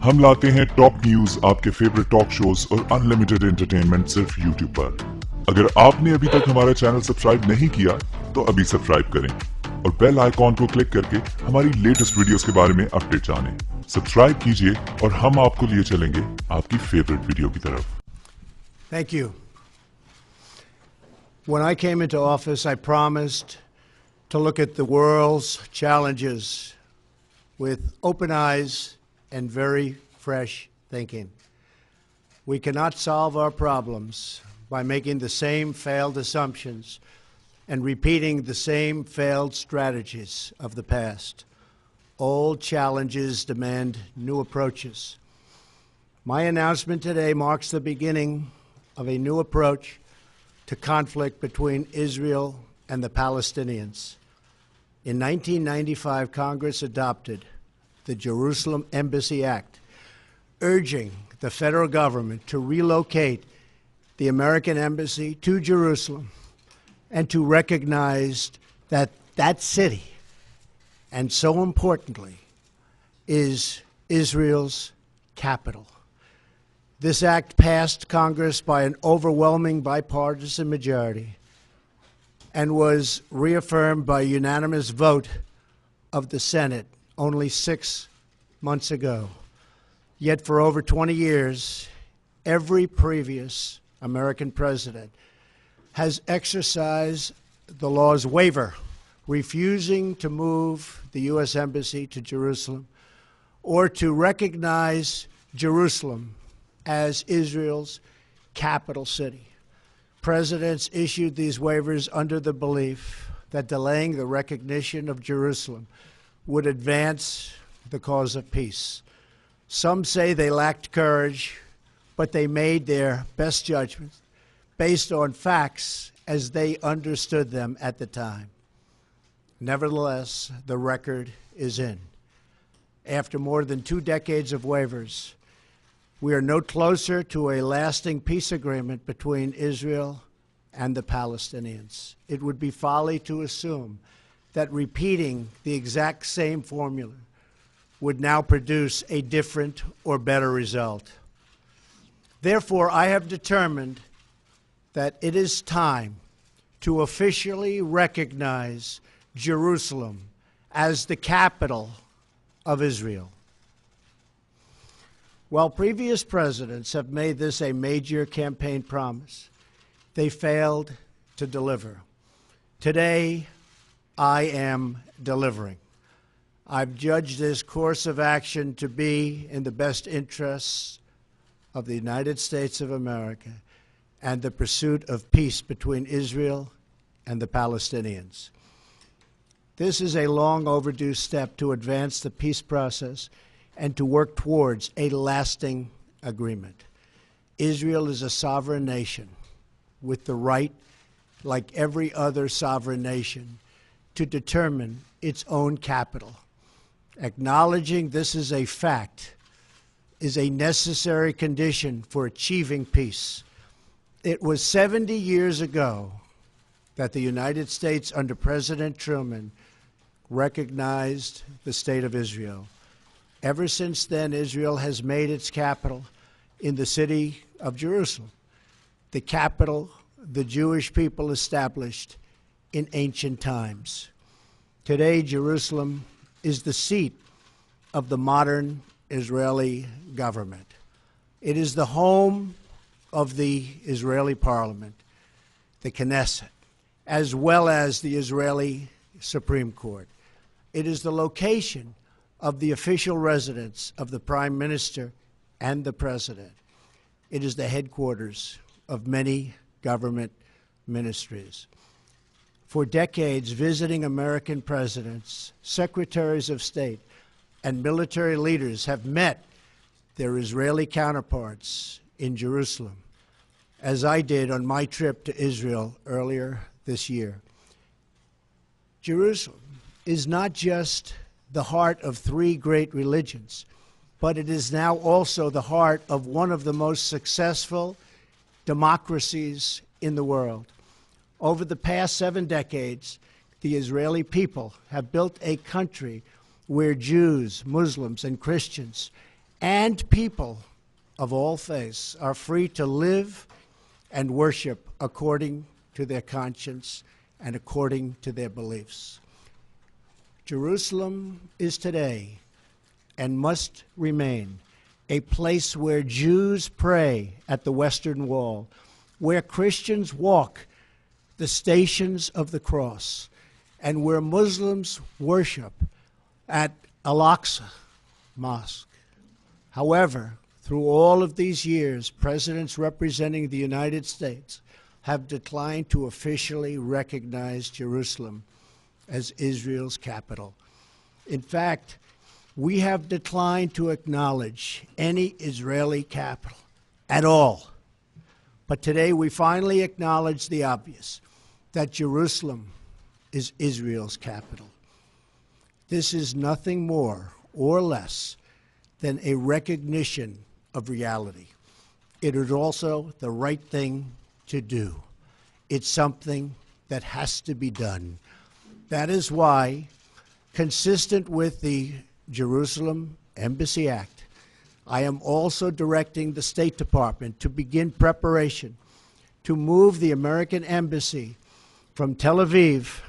हम लाते हैं top news, आपके फेवरेट टॉक शोज और अनलिमिटेड एंटरटेनमेंट सिर्फ यूट्यूब पर। अगर आपने अभी तक हमारा चैनल सब्सक्राइब नहीं किया तो अभी सब्सक्राइब करें और बेल आइकॉन को क्लिक करके हमारी लेटेस्ट वीडियोस के बारे में अपडेट जानें। सब्सक्राइब कीजिए और हम आपको लिए चलेंगे आपकी फेवरेट वीडियो की तरफ। Thank you. When I came into office, I promised to look at the world's challenges with open eyes and very fresh thinking. We cannot solve our problems by making the same failed assumptions and repeating the same failed strategies of the past. Old challenges demand new approaches. My announcement today marks the beginning of a new approach to conflict between Israel and the Palestinians. In 1995, Congress adopted the Jerusalem Embassy Act, urging the federal government to relocate the American embassy to Jerusalem and to recognize that that city, and so importantly, is Israel's capital. This act passed Congress by an overwhelming bipartisan majority and was reaffirmed by a unanimous vote of the Senate only 6 months ago. Yet for over 20 years, every previous American president has exercised the law's waiver, refusing to move the U.S. Embassy to Jerusalem or to recognize Jerusalem as Israel's capital city. Presidents issued these waivers under the belief that delaying the recognition of Jerusalem would advance the cause of peace. Some say they lacked courage, but they made their best judgments based on facts as they understood them at the time. Nevertheless, the record is in. After more than 2 decades of waivers, we are no closer to a lasting peace agreement between Israel and the Palestinians. It would be folly to assume that repeating the exact same formula would now produce a different or better result. Therefore, I have determined that it is time to officially recognize Jerusalem as the capital of Israel. While previous presidents have made this a major campaign promise, they failed to deliver. Today, I am delivering. I've judged this course of action to be in the best interests of the United States of America and the pursuit of peace between Israel and the Palestinians. This is a long overdue step to advance the peace process and to work towards a lasting agreement. Israel is a sovereign nation with the right, like every other sovereign nation, to determine its own capital. Acknowledging this is a fact is a necessary condition for achieving peace. It was 70 years ago that the United States, under President Truman, recognized the State of Israel. Ever since then, Israel has made its capital in the city of Jerusalem, the capital the Jewish people established in ancient times. Today, Jerusalem is the seat of the modern Israeli government. It is the home of the Israeli parliament, the Knesset, as well as the Israeli Supreme Court. It is the location of the official residence of the Prime Minister and the President. It is the headquarters of many government ministries. For decades, visiting American presidents, secretaries of state, and military leaders have met their Israeli counterparts in Jerusalem, as I did on my trip to Israel earlier this year. Jerusalem is not just the heart of 3 great religions, but it is now also the heart of one of the most successful democracies in the world. Over the past 7 decades, the Israeli people have built a country where Jews, Muslims, and Christians and people of all faiths are free to live and worship according to their conscience and according to their beliefs. Jerusalem is today and must remain a place where Jews pray at the Western Wall, where Christians walk the stations of the cross, and where Muslims worship at Al-Aqsa Mosque. However, through all of these years, presidents representing the United States have declined to officially recognize Jerusalem as Israel's capital. In fact, we have declined to acknowledge any Israeli capital at all. But today we finally acknowledge the obvious, that Jerusalem is Israel's capital. This is nothing more or less than a recognition of reality. It is also the right thing to do. It's something that has to be done. That is why, consistent with the Jerusalem Embassy Act, I am also directing the State Department to begin preparation to move the American Embassy from Tel Aviv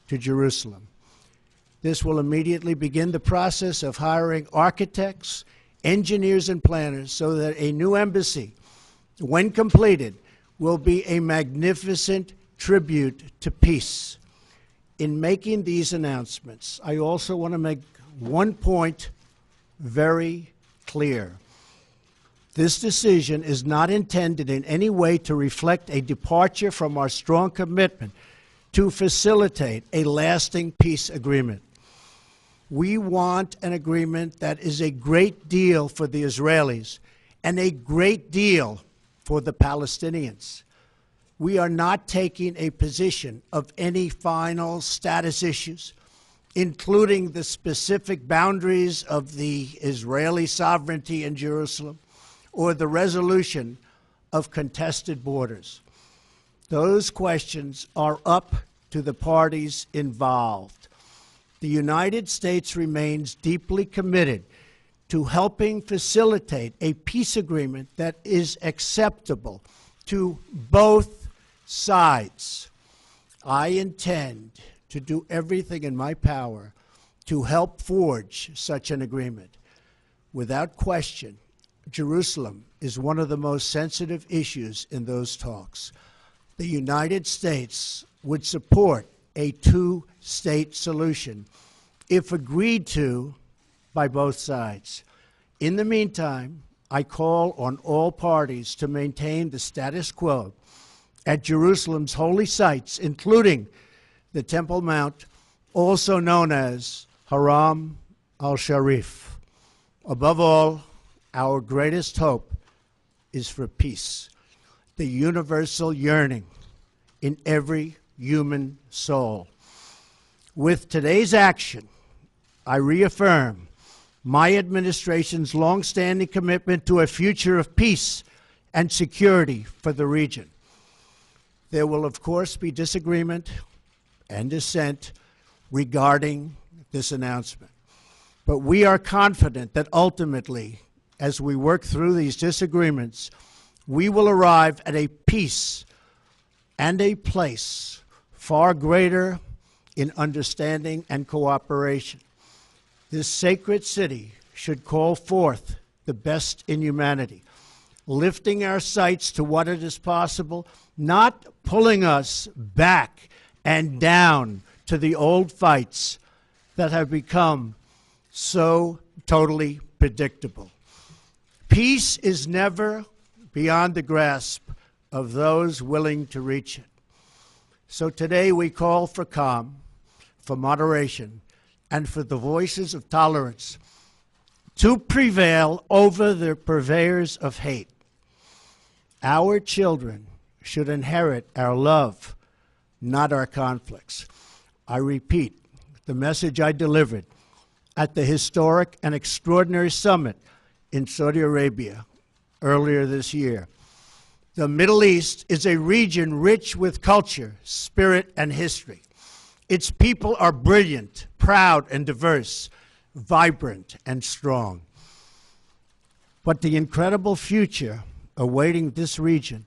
to Jerusalem. This will immediately begin the process of hiring architects, engineers, and planners so that a new embassy, when completed, will be a magnificent tribute to peace. In making these announcements, I also want to make one point very clear. This decision is not intended in any way to reflect a departure from our strong commitment to facilitate a lasting peace agreement. We want an agreement that is a great deal for the Israelis and a great deal for the Palestinians. We are not taking a position of any final status issues, including the specific boundaries of the Israeli sovereignty in Jerusalem or the resolution of contested borders. Those questions are up to the parties involved. The United States remains deeply committed to helping facilitate a peace agreement that is acceptable to both sides. I intend to do everything in my power to help forge such an agreement. Without question, Jerusalem is one of the most sensitive issues in those talks. The United States would support a two-state solution if agreed to by both sides. In the meantime, I call on all parties to maintain the status quo at Jerusalem's holy sites, including the Temple Mount, also known as Haram al-Sharif. Above all, our greatest hope is for peace, the universal yearning in every human soul. With today's action, I reaffirm my administration's longstanding commitment to a future of peace and security for the region. There will, of course, be disagreement and dissent regarding this announcement. But we are confident that ultimately, as we work through these disagreements, we will arrive at a peace and a place far greater in understanding and cooperation. This sacred city should call forth the best in humanity, lifting our sights to what it is possible, not pulling us back and down to the old fights that have become so totally predictable. Peace is never beyond the grasp of those willing to reach it. So today we call for calm, for moderation, and for the voices of tolerance to prevail over the purveyors of hate. Our children should inherit our love, not our conflicts. I repeat the message I delivered at the historic and extraordinary summit in Saudi Arabia earlier this year. The Middle East is a region rich with culture, spirit, and history. Its people are brilliant, proud, and diverse, vibrant, and strong. But the incredible future awaiting this region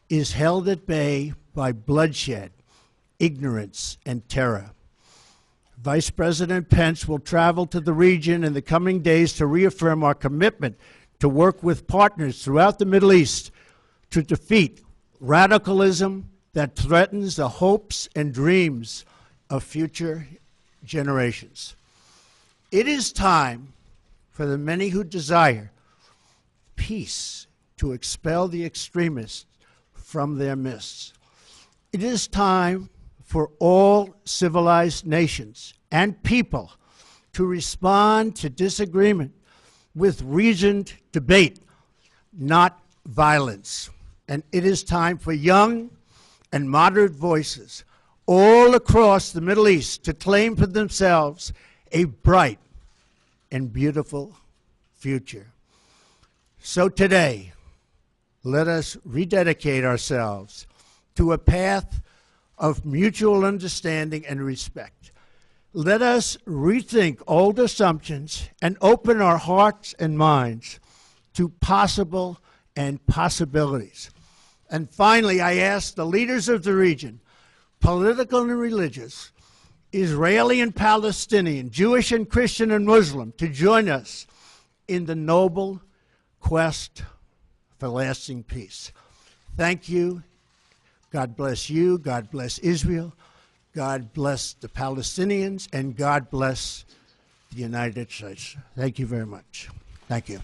is held at bay by bloodshed, ignorance, and terror. Vice President Pence will travel to the region in the coming days to reaffirm our commitment to work with partners throughout the Middle East to defeat radicalism that threatens the hopes and dreams of future generations. It is time for the many who desire peace to expel the extremists from their midst. It is time for all civilized nations and people to respond to disagreement with reasoned debate, not violence. And it is time for young and moderate voices all across the Middle East to claim for themselves a bright and beautiful future. So today, let us rededicate ourselves to a path of mutual understanding and respect. Let us rethink old assumptions and open our hearts and minds to possible and possibilities. And finally, I ask the leaders of the region, political and religious, Israeli and Palestinian, Jewish and Christian and Muslim, to join us in the noble quest for lasting peace. Thank you. God bless you. God bless Israel. God bless the Palestinians. And God bless the United States. Thank you very much. Thank you.